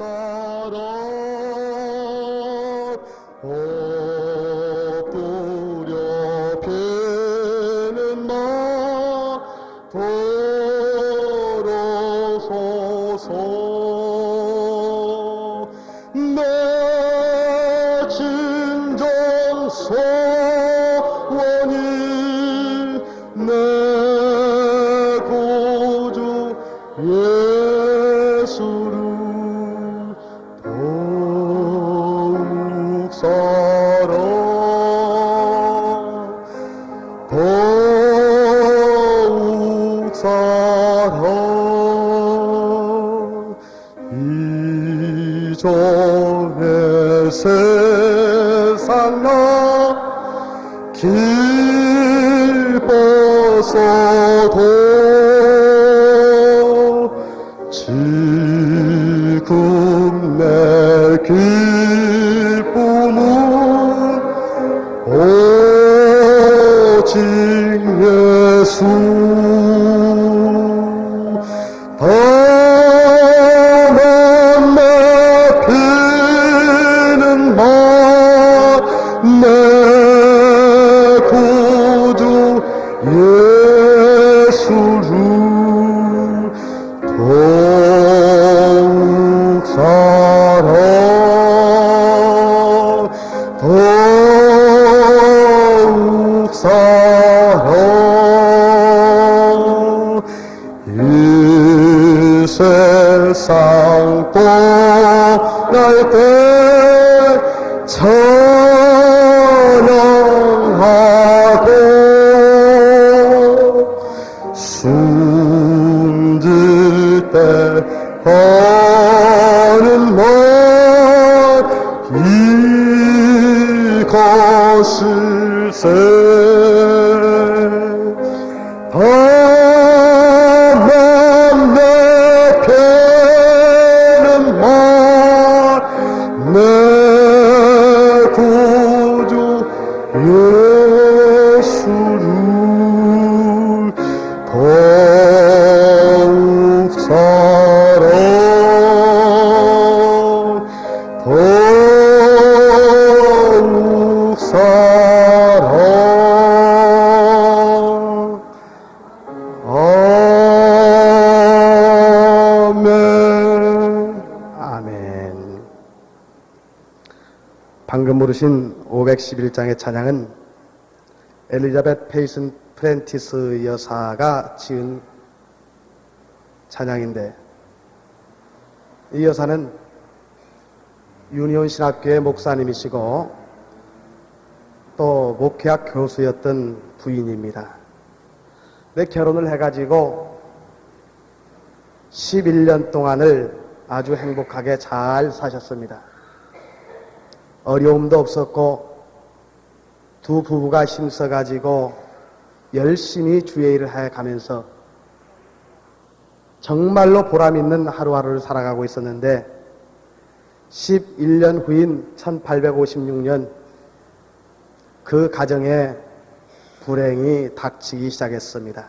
사랑 엎드려 베는 마 돌아서서 내 진정 소원이 내 구주 예수를 더욱 사랑 더욱 사랑 이전의 세상 나 기뻐서도 지금 내 기쁨은 오직 예수 바람에 피는 내 구주 예수를 더욱 사랑 더욱 사랑 이 세상 떠날 때 찬양하고 숨질 때 하는 말 이것일세 다만 내 패는 말 내 구주 예수를 더욱 사랑 더욱 사랑 아멘. 아멘. 방금 부르신 511장의 찬양은 엘리자벳 페이슨 프렌티스 여사가 지은 찬양인데, 이 여사는 유니온 신학교의 목사님이시고 또 목회학 교수였던 부인입니다. 근데 결혼을 해가지고 11년 동안을 아주 행복하게 잘 사셨습니다. 어려움도 없었고 두 부부가 힘써가지고 열심히 주의 일을 해가면서 정말로 보람있는 하루하루를 살아가고 있었는데 11년 후인 1856년 그 가정에 불행이 닥치기 시작했습니다.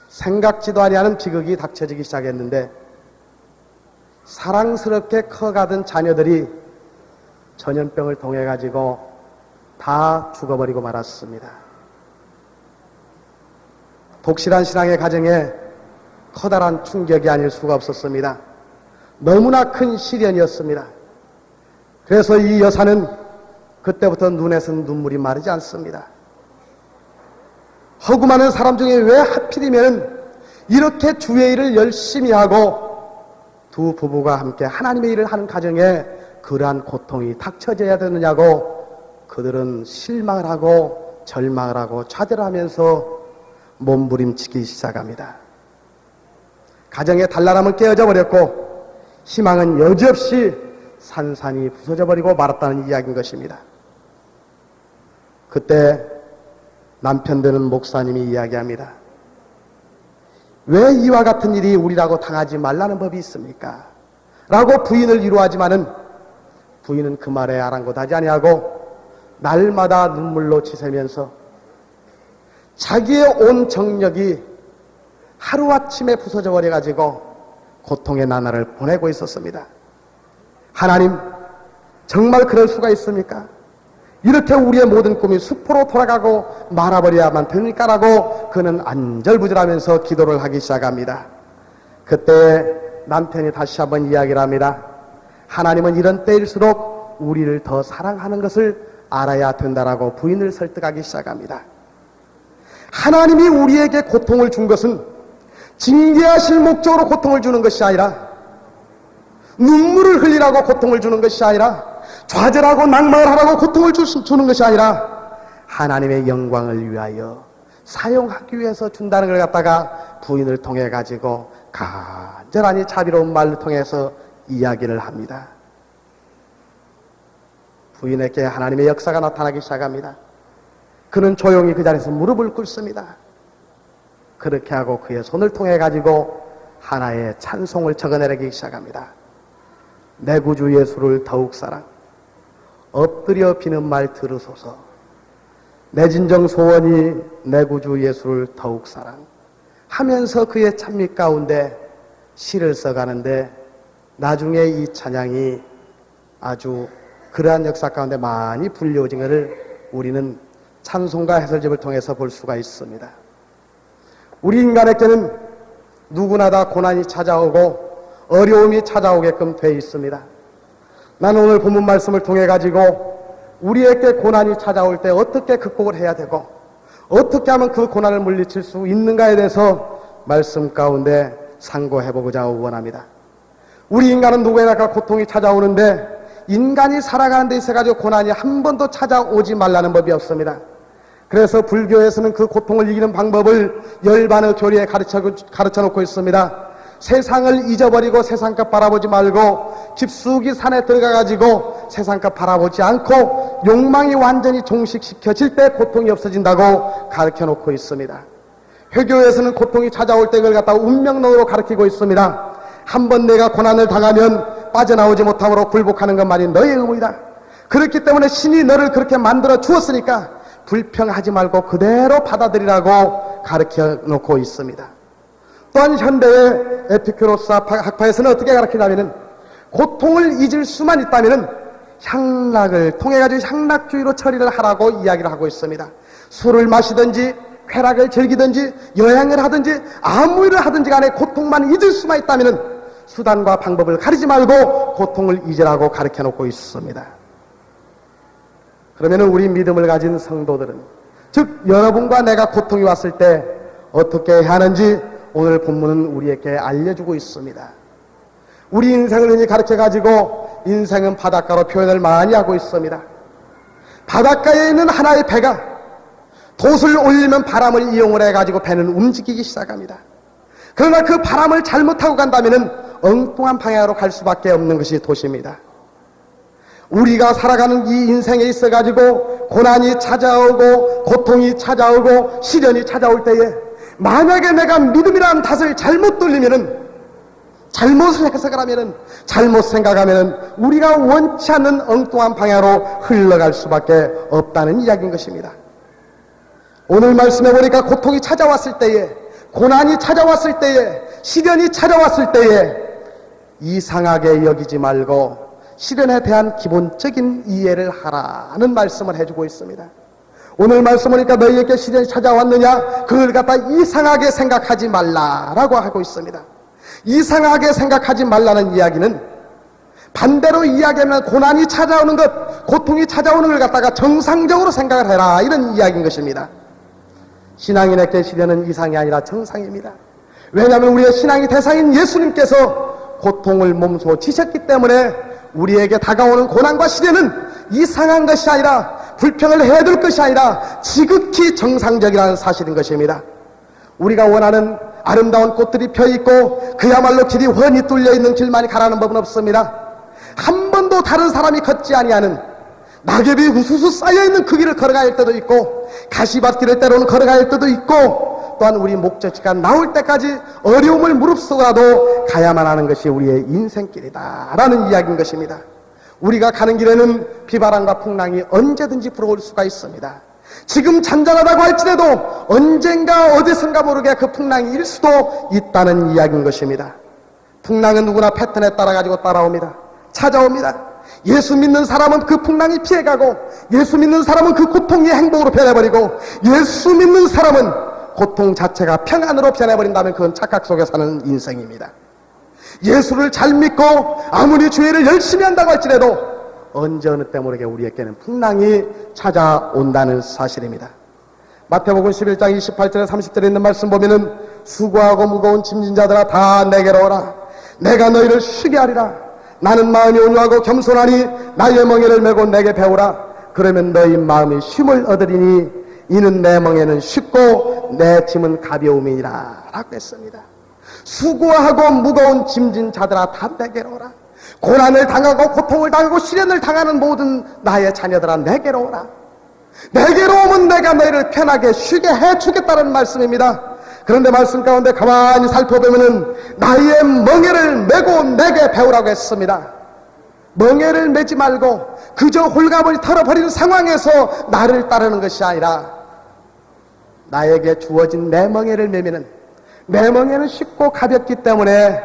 생각지도 아니하는 비극이 닥쳐지기 시작했는데 사랑스럽게 커가던 자녀들이 전염병을 통해 가지고 다 죽어버리고 말았습니다. 독실한 신앙의 가정에 커다란 충격이 아닐 수가 없었습니다. 너무나 큰 시련이었습니다. 그래서 이 여사는 그때부터 눈에서 눈물이 마르지 않습니다. 허구 많은 사람 중에 왜 하필이면 이렇게 주의 일을 열심히 하고 두 부부가 함께 하나님의 일을 하는 가정에 그러한 고통이 닥쳐져야 되느냐고 그들은 실망을 하고 절망을 하고 좌절하면서 몸부림치기 시작합니다. 가정의 단란함은 깨어져 버렸고 희망은 여지없이 산산이 부서져 버리고 말았다는 이야기인 것입니다. 그때 남편 되는 목사님이 이야기합니다. 왜 이와 같은 일이 우리라고 당하지 말라는 법이 있습니까? 라고 부인을 위로하지만은 부인은 그 말에 아랑곳하지 아니하고 날마다 눈물로 치새면서 자기의 온 정력이 하루아침에 부서져 버려가지고 고통의 나날을 보내고 있었습니다. 하나님, 정말 그럴 수가 있습니까? 이렇게 우리의 모든 꿈이 수포로 돌아가고 말아버려야만 됩니까라고 그는 안절부절하면서 기도를 하기 시작합니다. 그때 남편이 다시 한번 이야기를 합니다. 하나님은 이런 때일수록 우리를 더 사랑하는 것을 알아야 된다라고 부인을 설득하기 시작합니다. 하나님이 우리에게 고통을 준 것은 징계하실 목적으로 고통을 주는 것이 아니라, 눈물을 흘리라고 고통을 주는 것이 아니라, 좌절하고 낭망을 하라고 고통을 주는 것이 아니라 하나님의 영광을 위하여 사용하기 위해서 준다는 걸 갖다가 부인을 통해 가지고 간절하니 자비로운 말을 통해서 이야기를 합니다. 부인에게 하나님의 역사가 나타나기 시작합니다. 그는 조용히 그 자리에서 무릎을 꿇습니다. 그렇게 하고 그의 손을 통해 가지고 하나의 찬송을 적어내기 시작합니다. 내 구주 예수를 더욱 사랑, 엎드려 비는 말 들으소서. 내 진정 소원이 내 구주 예수를 더욱 사랑 하면서 그의 찬미 가운데 시를 써가는데, 나중에 이 찬양이 아주 그러한 역사 가운데 많이 불려진 것을 우리는 찬송가 해설집을 통해서 볼 수가 있습니다. 우리 인간에게는 누구나 다 고난이 찾아오고 어려움이 찾아오게끔 되어 있습니다. 나는 오늘 본문 말씀을 통해 가지고 우리에게 고난이 찾아올 때 어떻게 극복을 해야 되고 어떻게 하면 그 고난을 물리칠 수 있는가에 대해서 말씀 가운데 상고해보고자 원합니다. 우리 인간은 누구에나 고통이 찾아오는데, 인간이 살아가는 데 있어가지고 고난이 한 번도 찾아오지 말라는 법이 없습니다. 그래서 불교에서는 그 고통을 이기는 방법을 열반의 교리에 가르쳐 놓고 있습니다. 세상을 잊어버리고 세상껏 바라보지 말고 깊숙이 산에 들어가가지고 세상껏 바라보지 않고 욕망이 완전히 종식시켜질 때 고통이 없어진다고 가르쳐 놓고 있습니다. 회교에서는 고통이 찾아올 때 그걸 갖다가 운명론으로 가르치고 있습니다. 한번 내가 고난을 당하면 빠져나오지 못함으로 굴복하는 것만이 너의 의무이다. 그렇기 때문에 신이 너를 그렇게 만들어 주었으니까 불평하지 말고 그대로 받아들이라고 가르쳐 놓고 있습니다. 또한 현대의 에피큐로스 학파에서는 어떻게 가르치냐면은, 고통을 잊을 수만 있다면은 향락을 통해 가지고 향락주의로 처리를 하라고 이야기를 하고 있습니다. 술을 마시든지 쾌락을 즐기든지 여행을 하든지 아무 일을 하든지 간에 고통만 잊을 수만 있다면은 수단과 방법을 가리지 말고 고통을 잊으라고 가르쳐 놓고 있습니다. 그러면은 우리 믿음을 가진 성도들은, 즉 여러분과 내가 고통이 왔을 때 어떻게 해야 하는지 오늘 본문은 우리에게 알려주고 있습니다. 우리 인생을 흔히 가르쳐가지고 인생은 바닷가로 표현을 많이 하고 있습니다. 바닷가에 있는 하나의 배가 돛을 올리면 바람을 이용을 해가지고 배는 움직이기 시작합니다. 그러나 그 바람을 잘못하고 간다면 엉뚱한 방향으로 갈 수밖에 없는 것이 돛입니다. 우리가 살아가는 이 인생에 있어가지고 고난이 찾아오고 고통이 찾아오고 시련이 찾아올 때에 만약에 내가 믿음이라는 닷을 잘못 돌리면은, 잘못을 해석을 하면은, 잘못 생각하면은 우리가 원치 않는 엉뚱한 방향으로 흘러갈 수밖에 없다는 이야기인 것입니다. 오늘 말씀해 보니까 고통이 찾아왔을 때에, 고난이 찾아왔을 때에, 시련이 찾아왔을 때에 이상하게 여기지 말고 시련에 대한 기본적인 이해를 하라는 말씀을 해주고 있습니다. 오늘 말씀 보니까 너희에게 시련이 찾아왔느냐? 그걸 갖다 이상하게 생각하지 말라라고 하고 있습니다. 이상하게 생각하지 말라는 이야기는 반대로 이야기하면 고난이 찾아오는 것, 고통이 찾아오는 걸 갖다가 정상적으로 생각을 해라, 이런 이야기인 것입니다. 신앙인에게 시련은 이상이 아니라 정상입니다. 왜냐하면 우리의 신앙의 대상인 예수님께서 고통을 몸소 지셨기 때문에 우리에게 다가오는 고난과 시련은 이상한 것이 아니라, 불평을 해야 될 것이 아니라 지극히 정상적이라는 사실인 것입니다. 우리가 원하는 아름다운 꽃들이 펴있고 그야말로 길이 훤히 뚫려있는 길만이 가라는 법은 없습니다. 한 번도 다른 사람이 걷지 아니하는 낙엽이 우수수 쌓여있는 그 길을 걸어갈 때도 있고, 가시밭길을 때로는 걸어갈 때도 있고, 또한 우리 목적지가 나올 때까지 어려움을 무릅쓰고라도 가야만 하는 것이 우리의 인생길이다라는 이야기인 것입니다. 우리가 가는 길에는 비바람과 풍랑이 언제든지 불어올 수가 있습니다. 지금 잔잔하다고 할지라도 언젠가 어디선가 모르게 그 풍랑이 일 수도 있다는 이야기인 것입니다. 풍랑은 누구나 패턴에 따라 가지고 따라옵니다. 찾아옵니다. 예수 믿는 사람은 그 풍랑이 피해가고, 예수 믿는 사람은 그 고통이 행복으로 변해버리고, 예수 믿는 사람은 고통 자체가 평안으로 변해버린다면 그건 착각 속에 사는 인생입니다. 예수를 잘 믿고 아무리 주의를 열심히 한다고 할지라도 언제 어느 때 모르게 우리에게는 풍랑이 찾아온다는 사실입니다. 마태복음 11장 28절에 30절에 있는 말씀 보면은 수고하고 무거운 짐진 자들아 다 내게로 오라. 내가 너희를 쉬게 하리라. 나는 마음이 온유하고 겸손하니 나의 멍에를 메고 내게 배우라. 그러면 너희 마음이 쉼을 얻으리니 이는 내 멍에는 쉽고 내 짐은 가벼움이니라 라고 했습니다. 수고하고 무거운 짐진 자들아 다 내게로 오라. 고난을 당하고 고통을 당하고 시련을 당하는 모든 나의 자녀들아 내게로 오라. 내게로 오면 내가 너희를 편하게 쉬게 해주겠다는 말씀입니다. 그런데 말씀 가운데 가만히 살펴보면은 나의 멍에를 메고 내게 배우라고 했습니다. 멍에를 메지 말고 그저 홀가분히 털어버리는 상황에서 나를 따르는 것이 아니라 나에게 주어진 내 멍에를 메면은 내 멍에는 쉽고 가볍기 때문에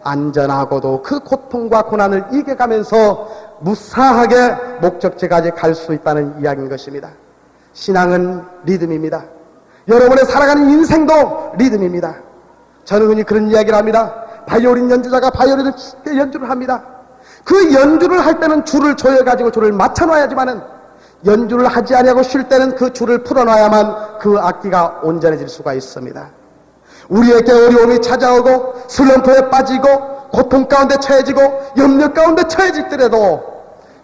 안전하고도 그 고통과 고난을 이겨가면서 무사하게 목적지까지 갈 수 있다는 이야기인 것입니다. 신앙은 리듬입니다. 여러분의 살아가는 인생도 리듬입니다. 저는 흔히 그런 이야기를 합니다. 바이올린 연주자가 바이올린을 쉽게 연주를 합니다. 그 연주를 할 때는 줄을 조여가지고 줄을 맞춰놔야지만은 연주를 하지 아니하고 쉴 때는 그 줄을 풀어놔야만 그 악기가 온전해질 수가 있습니다. 우리에게 어려움이 찾아오고 슬럼프에 빠지고 고통 가운데 처해지고 염려 가운데 처해질더라도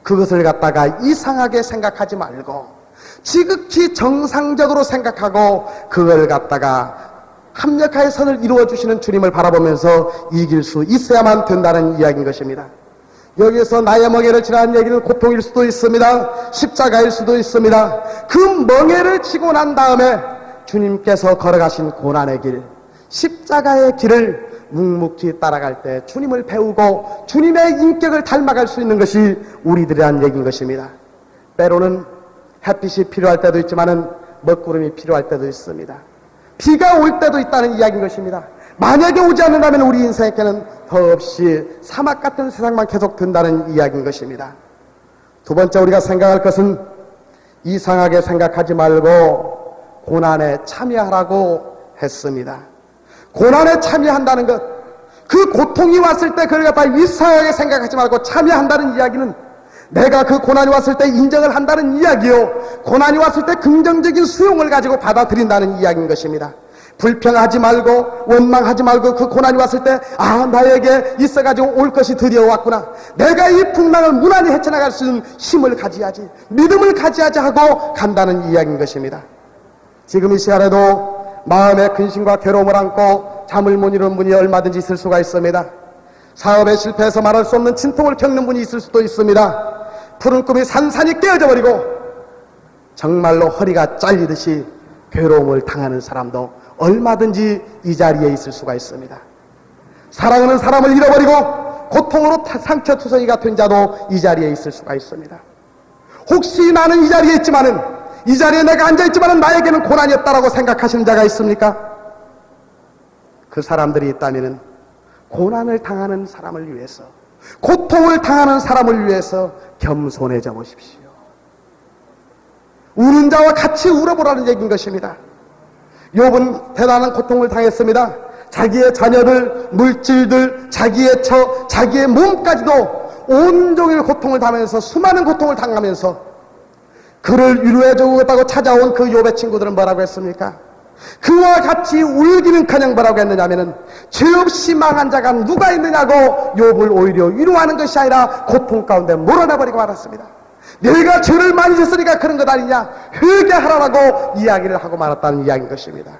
그것을 갖다가 이상하게 생각하지 말고 지극히 정상적으로 생각하고 그걸 갖다가 합력하여 선을 이루어주시는 주님을 바라보면서 이길 수 있어야만 된다는 이야기인 것입니다. 여기에서 나의 멍에를 지라는 얘기는 고통일 수도 있습니다. 십자가일 수도 있습니다. 그 멍에를 치고 난 다음에 주님께서 걸어가신 고난의 길, 십자가의 길을 묵묵히 따라갈 때 주님을 배우고 주님의 인격을 닮아갈 수 있는 것이 우리들이란 얘기인 것입니다. 때로는 햇빛이 필요할 때도 있지만은 먹구름이 필요할 때도 있습니다. 비가 올 때도 있다는 이야기인 것입니다. 만약에 오지 않는다면 우리 인생에게는 더없이 사막 같은 세상만 계속 든다는 이야기인 것입니다. 두 번째 우리가 생각할 것은 이상하게 생각하지 말고 고난에 참여하라고 했습니다. 고난에 참여한다는 것, 그 고통이 왔을 때 그걸 갖다 이상하게 생각하지 말고 참여한다는 이야기는 내가 그 고난이 왔을 때 인정을 한다는 이야기요, 고난이 왔을 때 긍정적인 수용을 가지고 받아들인다는 이야기인 것입니다. 불평하지 말고 원망하지 말고 그 고난이 왔을 때 나에게 있어가지고 올 것이 드디어 왔구나, 내가 이 풍랑을 무난히 헤쳐나갈 수 있는 힘을 가져야지, 믿음을 가져야지 하고 간다는 이야기인 것입니다. 지금 이 시간에도 마음의 근심과 괴로움을 안고 잠을 못 이루는 분이 얼마든지 있을 수가 있습니다. 사업에 실패해서 말할 수 없는 진통을 겪는 분이 있을 수도 있습니다. 푸른 꿈이 산산이 깨어져 버리고 정말로 허리가 잘리듯이 괴로움을 당하는 사람도 얼마든지 이 자리에 있을 수가 있습니다. 사랑하는 사람을 잃어버리고 고통으로 상처투성이가 된 자도 이 자리에 있을 수가 있습니다. 혹시 나는 이 자리에 있지만은, 이 자리에 내가 앉아있지만은 나에게는 고난이 없다라고 생각하시는 자가 있습니까? 그 사람들이 있다면은 고난을 당하는 사람을 위해서, 고통을 당하는 사람을 위해서 겸손해져 보십시오. 우는 자와 같이 울어보라는 얘기인 것입니다. 욥은 대단한 고통을 당했습니다. 자기의 자녀들, 물질들, 자기의 처, 자기의 몸까지도 온종일 고통을 당하면서, 수많은 고통을 당하면서 그를 위로해 주겠다고 찾아온 그 욥의 친구들은 뭐라고 했습니까? 그와 같이 울기는커녕 뭐라고 했느냐면은 죄 없이 망한 자가 누가 있느냐고 욥을 오히려 위로하는 것이 아니라 고통 가운데 몰아내버리고 말았습니다. 내가 죄를 많이 졌으니까 그런 것 아니냐, 회개하라고 이야기를 하고 말았다는 이야기인 것입니다.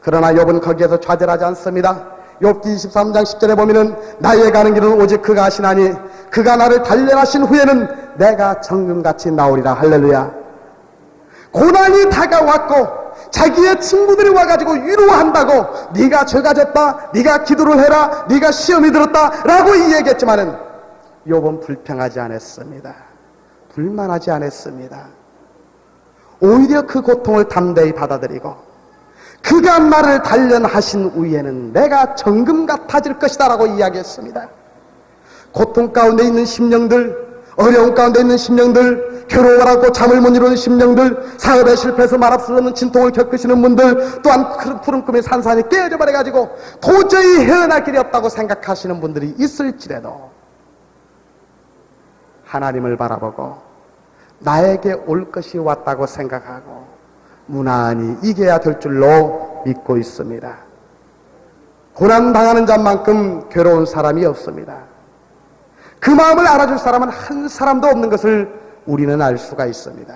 그러나 욥은 거기에서 좌절하지 않습니다. 욥기 23장 10절에 보면은 나의 가는 길은 오직 그가 하시나니 그가 나를 단련하신 후에는 내가 정금같이 나오리라. 할렐루야. 고난이 다가왔고 자기의 친구들이 와가지고 위로한다고 네가 죄가 졌다, 네가 기도를 해라, 네가 시험이 들었다 라고 이야기했지만은 욥은 불평하지 않았습니다. 불만하지 않았습니다. 오히려 그 고통을 담대히 받아들이고 그가 나를 단련하신 후에는 내가 정금 같아질 것이다 라고 이야기했습니다. 고통 가운데 있는 심령들, 어려움 가운데 있는 심령들, 괴로움을 하고 잠을 못 이루는 심령들, 사업에 실패해서 말할 수 없는 진통을 겪으시는 분들, 또한 푸른 꿈의 산산이 깨어져 버려가지고 도저히 헤어날 길이 없다고 생각하시는 분들이 있을지라도 하나님을 바라보고 나에게 올 것이 왔다고 생각하고 무난히 이겨야 될 줄로 믿고 있습니다. 고난당하는 자만큼 괴로운 사람이 없습니다. 그 마음을 알아줄 사람은 한 사람도 없는 것을 우리는 알 수가 있습니다.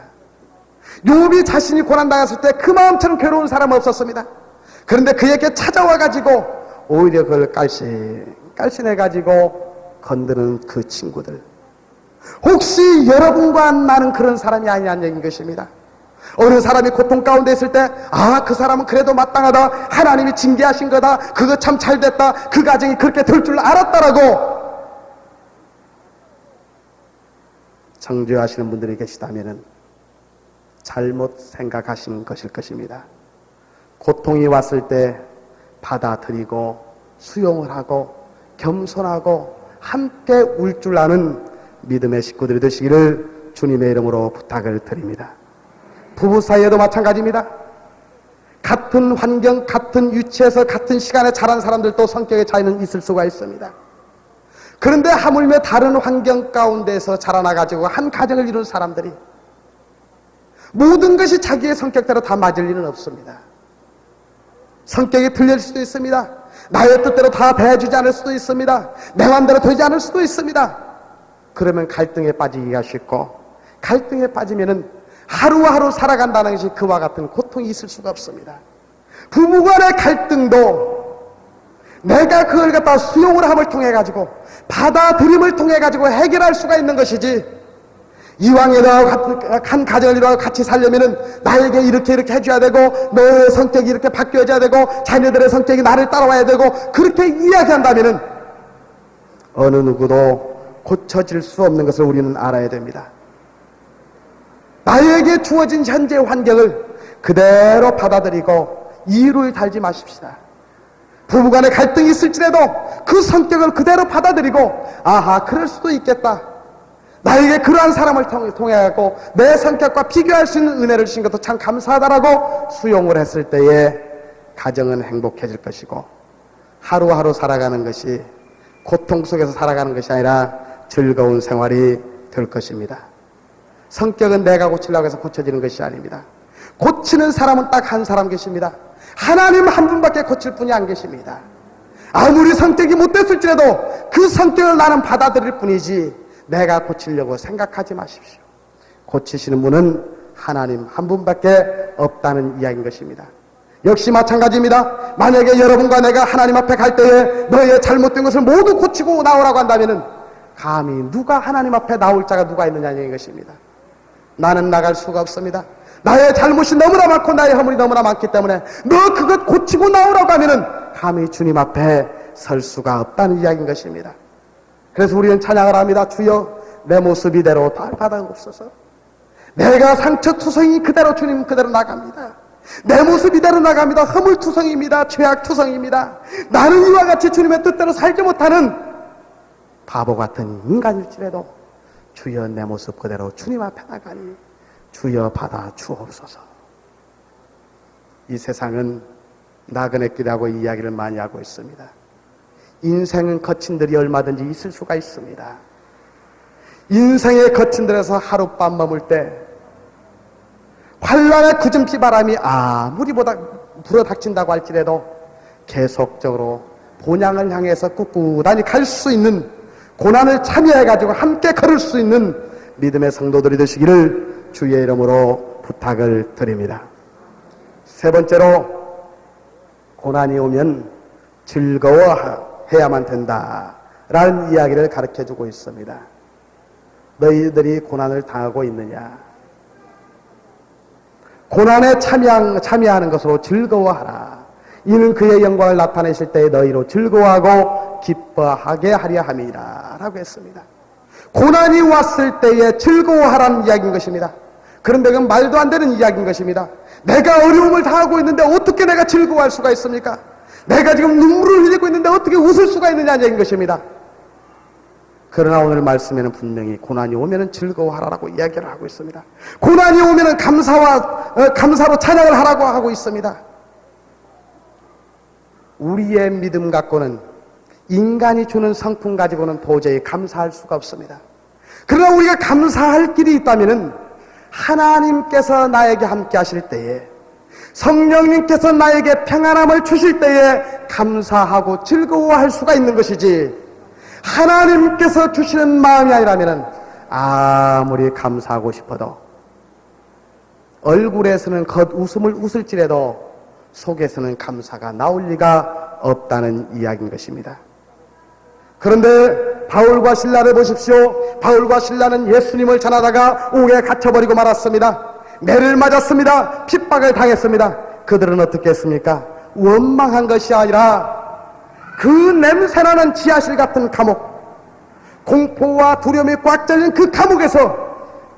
욥이 자신이 고난당했을 때 그 마음처럼 괴로운 사람은 없었습니다. 그런데 그에게 찾아와 가지고 오히려 그걸 깔신해 가지고 건드는 그 친구들, 혹시 여러분과 나는 그런 사람이 아니냐는 얘기인 것입니다. 어느 사람이 고통 가운데 있을 때, 그 사람은 그래도 마땅하다, 하나님이 징계하신 거다, 그거 참 잘됐다, 그 가정이 그렇게 될 줄 알았다라고 정죄하시는 분들이 계시다면 잘못 생각하시는 것일 것입니다. 고통이 왔을 때 받아들이고 수용을 하고 겸손하고 함께 울 줄 아는 믿음의 식구들이 되시기를 주님의 이름으로 부탁을 드립니다. 부부 사이에도 마찬가지입니다. 같은 환경, 같은 위치에서 같은 시간에 자란 사람들도 성격의 차이는 있을 수가 있습니다. 그런데 하물며 다른 환경 가운데서 자라나가지고 한 가정을 이룬 사람들이 모든 것이 자기의 성격대로 다 맞을 일은 없습니다. 성격이 틀릴 수도 있습니다. 나의 뜻대로 다 대해주지 않을 수도 있습니다. 내 맘대로 되지 않을 수도 있습니다. 그러면 갈등에 빠지기가 쉽고, 갈등에 빠지면은 하루하루 살아간다는 것이 그와 같은 고통이 있을 수가 없습니다. 부부간의 갈등도 내가 그걸 갖다 수용을 함을 통해 가지고, 받아들임을 통해 가지고 해결할 수가 있는 것이지, 이왕에도 한 가정을 이루어 같이 살려면은 나에게 이렇게 해줘야 되고, 너의 성격이 이렇게 바뀌어져야 되고, 자녀들의 성격이 나를 따라와야 되고, 그렇게 이야기한다면은 어느 누구도 고쳐질 수 없는 것을 우리는 알아야 됩니다. 나에게 주어진 현재 환경을 그대로 받아들이고 이유를 달지 마십시다. 부부간에 갈등이 있을지라도 그 성격을 그대로 받아들이고, 그럴 수도 있겠다, 나에게 그러한 사람을 통해서 내 성격과 비교할 수 있는 은혜를 주신 것도 참 감사하다라고 수용을 했을 때에 가정은 행복해질 것이고, 하루하루 살아가는 것이 고통 속에서 살아가는 것이 아니라 즐거운 생활이 될 것입니다. 성격은 내가 고치려고 해서 고쳐지는 것이 아닙니다. 고치는 사람은 딱 한 사람 계십니다. 하나님 한 분밖에 고칠 분이 안 계십니다. 아무리 성격이 못됐을지라도 그 성격을 나는 받아들일 뿐이지 내가 고치려고 생각하지 마십시오. 고치시는 분은 하나님 한 분밖에 없다는 이야기인 것입니다. 역시 마찬가지입니다. 만약에 여러분과 내가 하나님 앞에 갈 때에 너의 잘못된 것을 모두 고치고 나오라고 한다면 감히 누가 하나님 앞에 나올 자가 누가 있느냐는 것입니다. 나는 나갈 수가 없습니다. 나의 잘못이 너무나 많고 나의 허물이 너무나 많기 때문에 너 그것 고치고 나오라고 하면은 감히 주님 앞에 설 수가 없다는 이야기인 것입니다. 그래서 우리는 찬양을 합니다. 주여 내 모습 이대로 받아옵소서. 내가 상처투성이 그대로 주님 그대로 나갑니다. 내 모습 이대로 나갑니다. 허물투성입니다. 죄악투성입니다. 나는 이와 같이 주님의 뜻대로 살지 못하는 바보 같은 인간일지라도 주여 내 모습 그대로 주님 앞에 나가니 주여 받아 주옵소서. 이 세상은 나그네 길이라고 이야기를 많이 하고 있습니다. 인생은 거친 들이 얼마든지 있을 수가 있습니다. 인생의 거친 들에서 하룻밤 머물 때 환란의 구름비 바람이 아무리 불어닥친다고 할지라도 계속적으로 본향을 향해서 꿋꿋하니 갈 수 있는, 고난을 참여해가지고 함께 걸을 수 있는 믿음의 성도들이 되시기를 주의 이름으로 부탁을 드립니다. 세 번째로, 고난이 오면 즐거워해야만 된다라는 이야기를 가르쳐주고 있습니다. 너희들이 고난을 당하고 있느냐? 고난에 참여하는 것으로 즐거워하라. 이는 그의 영광을 나타내실 때에 너희로 즐거워하고 기뻐하게 하려 함이라 라고 했습니다. 고난이 왔을 때에 즐거워하라는 이야기인 것입니다. 그런데 그건 말도 안 되는 이야기인 것입니다. 내가 어려움을 당하고 있는데 어떻게 내가 즐거워할 수가 있습니까? 내가 지금 눈물을 흘리고 있는데 어떻게 웃을 수가 있느냐는 얘기인 것입니다. 그러나 오늘 말씀에는 분명히 고난이 오면은 즐거워하라고 이야기를 하고 있습니다. 고난이 오면은 감사로 찬양을 하라고 하고 있습니다. 우리의 믿음 갖고는, 인간이 주는 성품 가지고는 도저히 감사할 수가 없습니다. 그러나 우리가 감사할 길이 있다면은 하나님께서 나에게 함께 하실 때에, 성령님께서 나에게 평안함을 주실 때에 감사하고 즐거워할 수가 있는 것이지, 하나님께서 주시는 마음이 아니라면 아무리 감사하고 싶어도 얼굴에서는 겉웃음을 웃을지라도 속에서는 감사가 나올 리가 없다는 이야기인 것입니다. 그런데 바울과 실라를 보십시오. 바울과 실라는 예수님을 전하다가 옥에 갇혀버리고 말았습니다. 매를 맞았습니다. 핍박을 당했습니다. 그들은 어떻게 했습니까? 원망한 것이 아니라 그 냄새나는 지하실 같은 감옥, 공포와 두려움이 꽉 찰린 그 감옥에서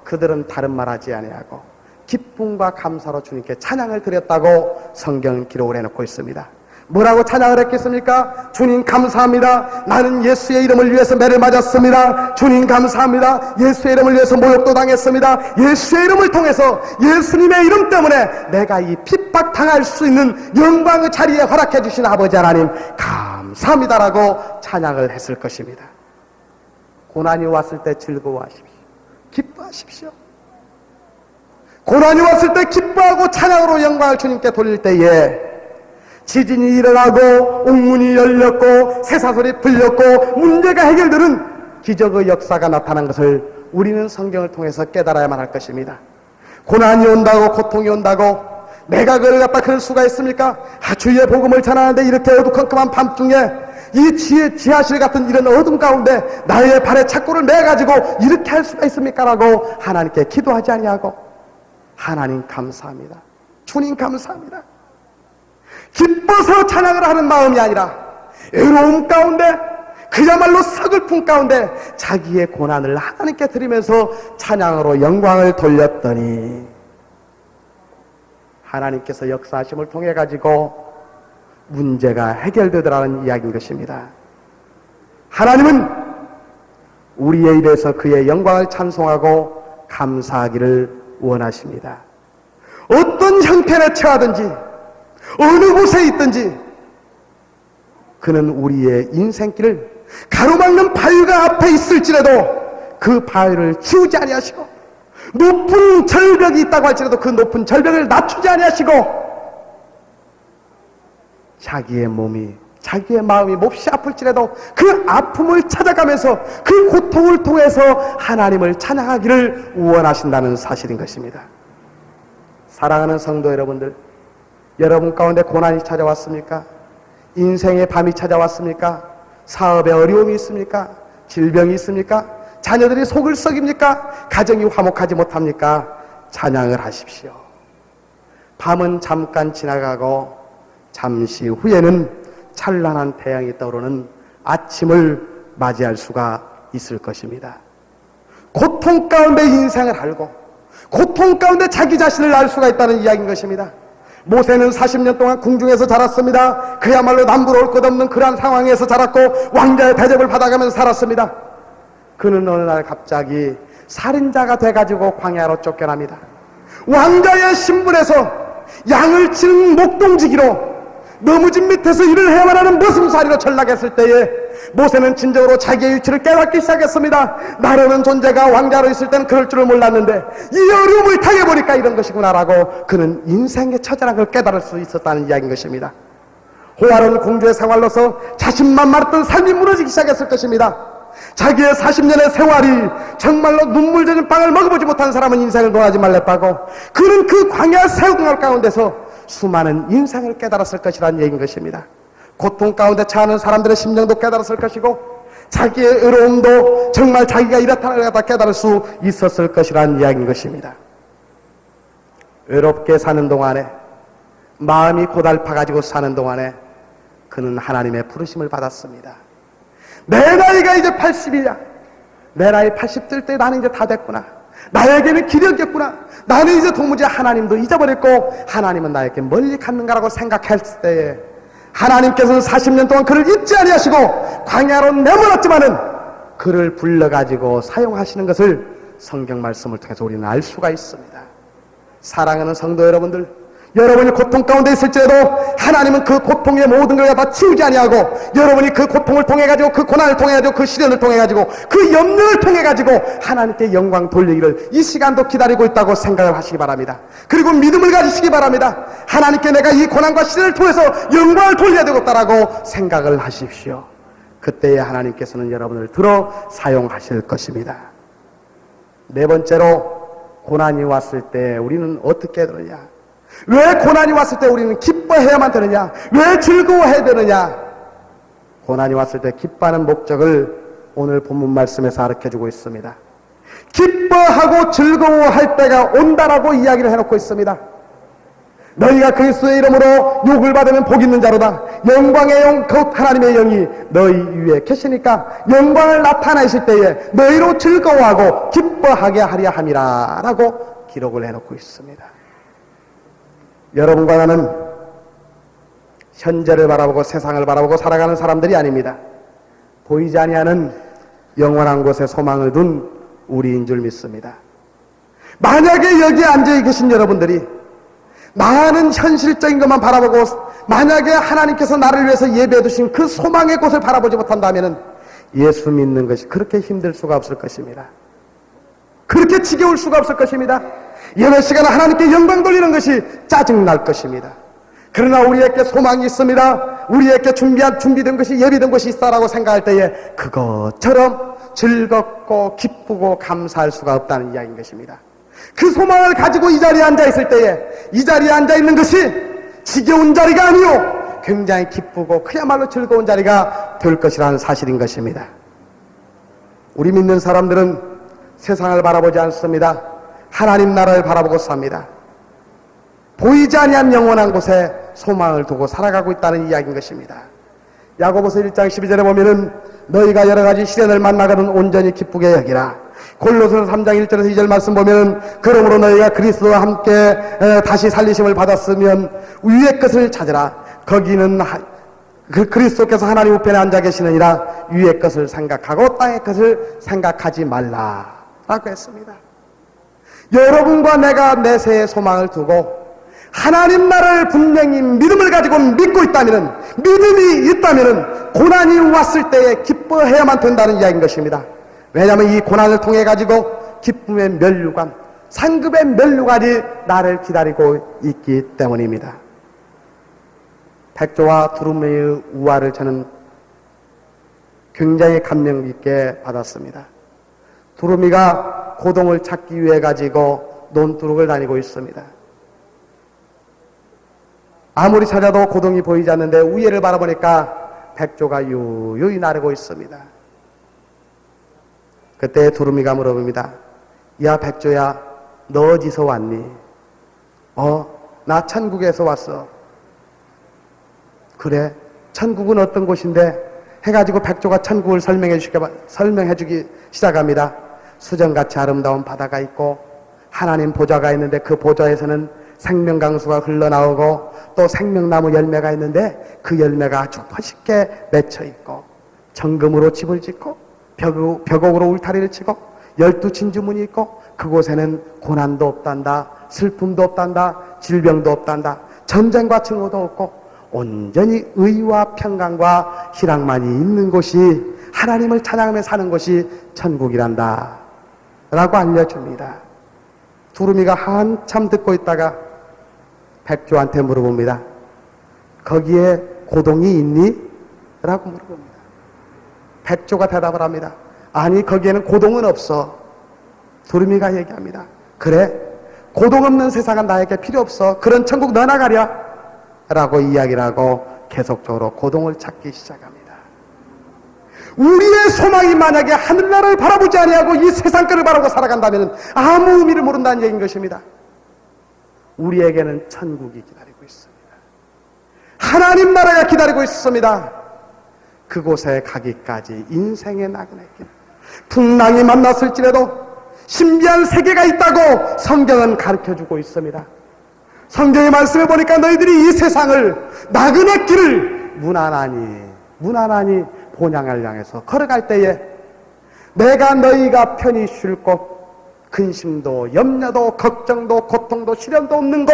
그들은 다른 말 하지 아니하고 기쁨과 감사로 주님께 찬양을 드렸다고 성경은 기록을 해놓고 있습니다. 뭐라고 찬양을 했겠습니까? 주님 감사합니다. 나는 예수의 이름을 위해서 매를 맞았습니다. 주님 감사합니다. 예수의 이름을 위해서 모욕도 당했습니다. 예수의 이름을 통해서, 예수님의 이름 때문에 내가 이 핍박당할 수 있는 영광의 자리에 허락해 주신 아버지 하나님 감사합니다라고 찬양을 했을 것입니다. 고난이 왔을 때 즐거워하십시오. 기뻐하십시오. 고난이 왔을 때 기뻐하고 찬양으로 영광을 주님께 돌릴 때에 지진이 일어나고 옥문이 열렸고 쇠사슬이 풀렸고 문제가 해결되는 기적의 역사가 나타난 것을 우리는 성경을 통해서 깨달아야만 할 것입니다. 고난이 온다고, 고통이 온다고 내가 그를 갖다 그럴 수가 있습니까? 주의 복음을 전하는데 이렇게 어두컴컴한 밤중에 이 지하실 같은 이런 어둠 가운데 나의 발에 착고를 매가지고 이렇게 할 수가 있습니까? 라고 하나님께 기도하지 아니하고, 하나님 감사합니다. 주님 감사합니다. 기뻐서 찬양을 하는 마음이 아니라 외로움 가운데, 그야말로 서글픔 가운데 자기의 고난을 하나님께 드리면서 찬양으로 영광을 돌렸더니 하나님께서 역사하심을 통해 가지고 문제가 해결되더라는 이야기인 것입니다. 하나님은 우리의 일에서 그의 영광을 찬송하고 감사하기를 원하십니다. 어떤 형편에 처하든지 어느 곳에 있든지 그는 우리의 인생길을 가로막는 바위가 앞에 있을지라도 그 바위를 치우지 아니하시고, 높은 절벽이 있다고 할지라도 그 높은 절벽을 낮추지 아니하시고, 자기의 몸이, 자기의 마음이 몹시 아플지라도 그 아픔을 찾아가면서 그 고통을 통해서 하나님을 찬양하기를 원하신다는 사실인 것입니다. 사랑하는 성도 여러분들, 여러분 가운데 고난이 찾아왔습니까? 인생의 밤이 찾아왔습니까? 사업에 어려움이 있습니까? 질병이 있습니까? 자녀들이 속을 썩입니까? 가정이 화목하지 못합니까? 찬양을 하십시오. 밤은 잠깐 지나가고 잠시 후에는 찬란한 태양이 떠오르는 아침을 맞이할 수가 있을 것입니다. 고통 가운데 인생을 알고 고통 가운데 자기 자신을 알 수가 있다는 이야기인 것입니다. 모세는 40년 동안 궁중에서 자랐습니다. 그야말로 남부로 올 것 없는 그러한 상황에서 자랐고 왕자의 대접을 받아가면서 살았습니다. 그는 어느 날 갑자기 살인자가 돼가지고 광야로 쫓겨납니다. 왕자의 신분에서 양을 치는 목동지기로 너무집 밑에서 일을 해야만 하는 머슴살이로 전락했을 때에 모세는 진정으로 자기의 위치를 깨닫기 시작했습니다. 나라는 존재가 왕자로 있을 때는 그럴 줄을 몰랐는데 이 어려움을 당해보니까 이런 것이구나라고 그는 인생의 처절한 걸 깨달을 수 있었다는 이야기인 것입니다. 호화로운 공주의 생활로서 자신만만했던 삶이 무너지기 시작했을 것입니다. 자기의 40년의 생활이 정말로 눈물 젖은 빵을 먹어보지 못한 사람은 인생을 논하지 말랬다고, 그는 그 광야 생활 가운데서 수많은 인생을 깨달았을 것이라는 얘기인 것입니다. 고통 가운데 처하는 사람들의 심령도 깨달았을 것이고 자기의 어려움도 정말 자기가 이렇다는 걸 깨달을 수 있었을 것이라는 이야기인 것입니다. 외롭게 사는 동안에, 마음이 고달파가지고 사는 동안에 그는 하나님의 부르심을 받았습니다. 내 나이가 이제 80이야. 내 나이 80될 때 나는 이제 다 됐구나. 나에게는 길이 없겠구나. 나는 이제 도무지 하나님도 잊어버렸고 하나님은 나에게 멀리 갔는가라고 생각했을 때에 하나님께서는 40년 동안 그를 잊지 아니하시고 광야로 내몰았지만은 그를 불러가지고 사용하시는 것을 성경 말씀을 통해서 우리는 알 수가 있습니다. 사랑하는 성도 여러분들, 여러분이 고통 가운데 있을지라도 하나님은 그 고통의 모든 걸 다 치우지 아니하고, 여러분이 그 고통을 통해 가지고, 그 고난을 통해 가지고, 그 시련을 통해 가지고, 그 염려를 통해 가지고 하나님께 영광 돌리기를 이 시간도 기다리고 있다고 생각을 하시기 바랍니다. 그리고 믿음을 가지시기 바랍니다. 하나님께 내가 이 고난과 시련을 통해서 영광을 돌려야 되겠다라고 생각을 하십시오. 그때에 하나님께서는 여러분을 들어 사용하실 것입니다. 네 번째로, 고난이 왔을 때 우리는 어떻게 되느냐? 왜 고난이 왔을 때 우리는 기뻐해야만 되느냐? 왜 즐거워해야 되느냐? 고난이 왔을 때 기뻐하는 목적을 오늘 본문 말씀에서 가르쳐주고 있습니다. 기뻐하고 즐거워할 때가 온다라고 이야기를 해놓고 있습니다. 너희가 그리스도의 이름으로 욕을 받으면 복 있는 자로다. 영광의 영 곧 하나님의 영이 너희 위에 계시니까 영광을 나타내실 때에 너희로 즐거워하고 기뻐하게 하려 함이라 라고 기록을 해놓고 있습니다. 여러분과 나는 현재를 바라보고 세상을 바라보고 살아가는 사람들이 아닙니다. 보이지 아니하는 영원한 곳에 소망을 둔 우리인 줄 믿습니다. 만약에 여기에 앉아 계신 여러분들이 많은 현실적인 것만 바라보고, 만약에 하나님께서 나를 위해서 예배해 두신 그 소망의 곳을 바라보지 못한다면 예수 믿는 것이 그렇게 힘들 수가 없을 것입니다. 그렇게 지겨울 수가 없을 것입니다. 예배 시간에 하나님께 영광 돌리는 것이 짜증날 것입니다. 그러나 우리에게 소망이 있습니다. 우리에게 준비된 것이, 예비된 것이 있다라고 생각할 때에 그것처럼 즐겁고 기쁘고 감사할 수가 없다는 이야기인 것입니다. 그 소망을 가지고 이 자리에 앉아 있을 때에, 이 자리에 앉아 있는 것이 지겨운 자리가 아니요 굉장히 기쁘고 그야말로 즐거운 자리가 될 것이라는 사실인 것입니다. 우리 믿는 사람들은 세상을 바라보지 않습니다. 하나님 나라를 바라보고 삽니다. 보이지 아니한 영원한 곳에 소망을 두고 살아가고 있다는 이야기인 것입니다. 야고보서 1장 12절에 보면은 너희가 여러 가지 시련을 만나거든 온전히 기쁘게 여기라. 골로새서 3장 1절에서 2절 말씀 보면은 그러므로 너희가 그리스도와 함께 다시 살리심을 받았으면 위의 것을 찾으라. 거기는 그리스도께서 하나님 우편에 앉아 계시느니라. 위의 것을 생각하고 땅의 것을 생각하지 말라라고 했습니다. 여러분과 내가 내세의 소망을 두고 하나님 나라를 분명히 믿음을 가지고 믿고 있다면, 믿음이 있다면 고난이 왔을 때에 기뻐해야만 된다는 이야기인 것입니다. 왜냐하면 이 고난을 통해 가지고 기쁨의 면류관, 상급의 면류관이 나를 기다리고 있기 때문입니다. 백조와 두루미의 우화를 저는 굉장히 감명 깊게 받았습니다. 두루미가 고동을 찾기 위해 가지고 논두룩을 다니고 있습니다. 아무리 찾아도 고동이 보이지 않는데 위에를 바라보니까 백조가 유유히 나르고 있습니다. 그때 두루미가 물어봅니다. 야 백조야, 너 어디서 왔니? 나 천국에서 왔어. 그래? 천국은 어떤 곳인데? 해가지고 백조가 천국을 설명해주기 시작합니다. 수정같이 아름다운 바다가 있고 하나님 보좌가 있는데 그 보좌에서는 생명강수가 흘러나오고 또 생명나무 열매가 있는데 그 열매가 아주 멋있게 맺혀 있고 정금으로 집을 짓고 벽옥으로 울타리를 치고 12진주문이 있고 그곳에는 고난도 없단다, 슬픔도 없단다, 질병도 없단다, 전쟁과 증오도 없고 온전히 의와 평강과 희락만이 있는 곳이, 하나님을 찬양하며 사는 곳이 천국이란다 라고 알려줍니다. 두루미가 한참 듣고 있다가 백조한테 물어봅니다. 거기에 고동이 있니? 라고 물어봅니다. 백조가 대답을 합니다. 아니, 거기에는 고동은 없어. 두루미가 얘기합니다. 그래? 고동 없는 세상은 나에게 필요 없어. 그런 천국 너나 가랴 라고 이야기를 하고 계속적으로 고동을 찾기 시작합니다. 우리의 소망이 만약에 하늘나라를 바라보지 아니하고 이 세상 것을 바라보고 살아간다면 아무 의미를 모른다는 얘기인 것입니다. 우리에게는 천국이 기다리고 있습니다. 하나님 나라가 기다리고 있습니다. 그곳에 가기까지 인생의 나그네 길, 풍랑이 만났을지라도 신비한 세계가 있다고 성경은 가르쳐주고 있습니다. 성경의 말씀을 보니까 너희들이 이 세상을, 나그네 길을 무난하니 본향을 향해서 걸어갈 때에 내가 너희가 편히 쉴 곳, 근심도 염려도 걱정도 고통도 시련도 없는 곳,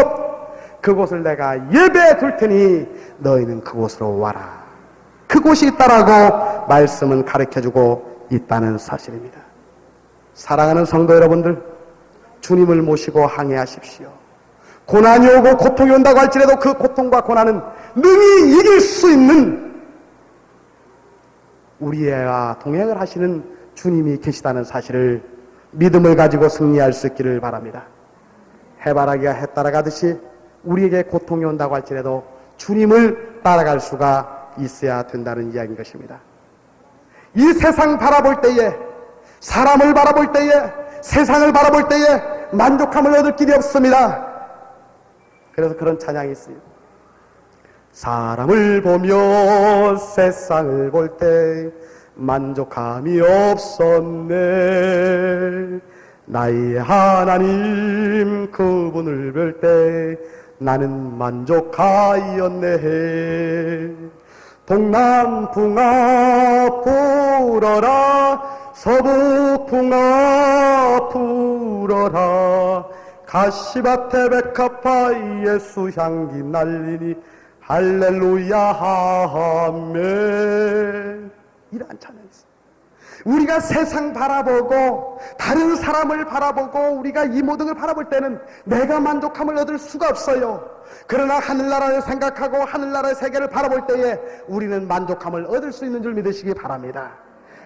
그곳을 내가 예배해 둘 테니 너희는 그곳으로 와라. 그곳이 있다라고 말씀은 가르쳐주고 있다는 사실입니다. 사랑하는 성도 여러분들, 주님을 모시고 항해하십시오. 고난이 오고 고통이 온다고 할지라도 그 고통과 고난은 능히 이길 수 있는 우리와 동행을 하시는 주님이 계시다는 사실을 믿음을 가지고 승리할 수 있기를 바랍니다. 해바라기가 해 따라가듯이 우리에게 고통이 온다고 할지라도 주님을 따라갈 수가 있어야 된다는 이야기인 것입니다. 이 세상 바라볼 때에, 사람을 바라볼 때에, 세상을 바라볼 때에 만족함을 얻을 길이 없습니다. 그래서 그런 찬양이 있습니다. 사람을 보며 세상을 볼 때 만족함이 없었네. 나의 하나님 그분을 볼 때 나는 만족하였네. 동남풍아 불어라, 서북풍아 불어라. 가시밭에 백합화 예수 향기 날리니 할렐루야 아멘. 이러한 찬양이 있습니다. 우리가 세상 바라보고 다른 사람을 바라보고 우리가 이 모든 걸 바라볼 때는 내가 만족함을 얻을 수가 없어요. 그러나 하늘나라를 생각하고 하늘나라의 세계를 바라볼 때에 우리는 만족함을 얻을 수 있는 줄 믿으시기 바랍니다.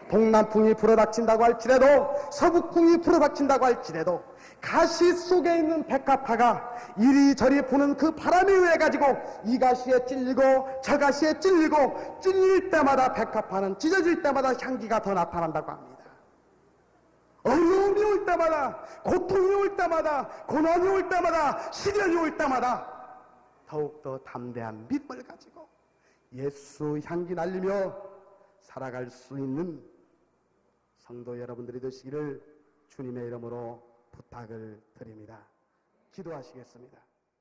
동남풍이 불어닥친다고 할지라도 서북풍이 불어닥친다고 할지라도 가시 속에 있는 백합화가 이리저리 부는 그 바람에 의해 가지고 이 가시에 찔리고 저 가시에 찔리고 찔릴 때마다 백합화는 찢어질 때마다 향기가 더 나타난다고 합니다. 어려움이 올 때마다, 고통이 올 때마다, 고난이 올 때마다, 시련이 올 때마다 더욱더 담대한 믿음을 가지고 예수 향기 날리며 살아갈 수 있는 성도 여러분들이 되시기를 주님의 이름으로 부탁을 드립니다. 기도하시겠습니다.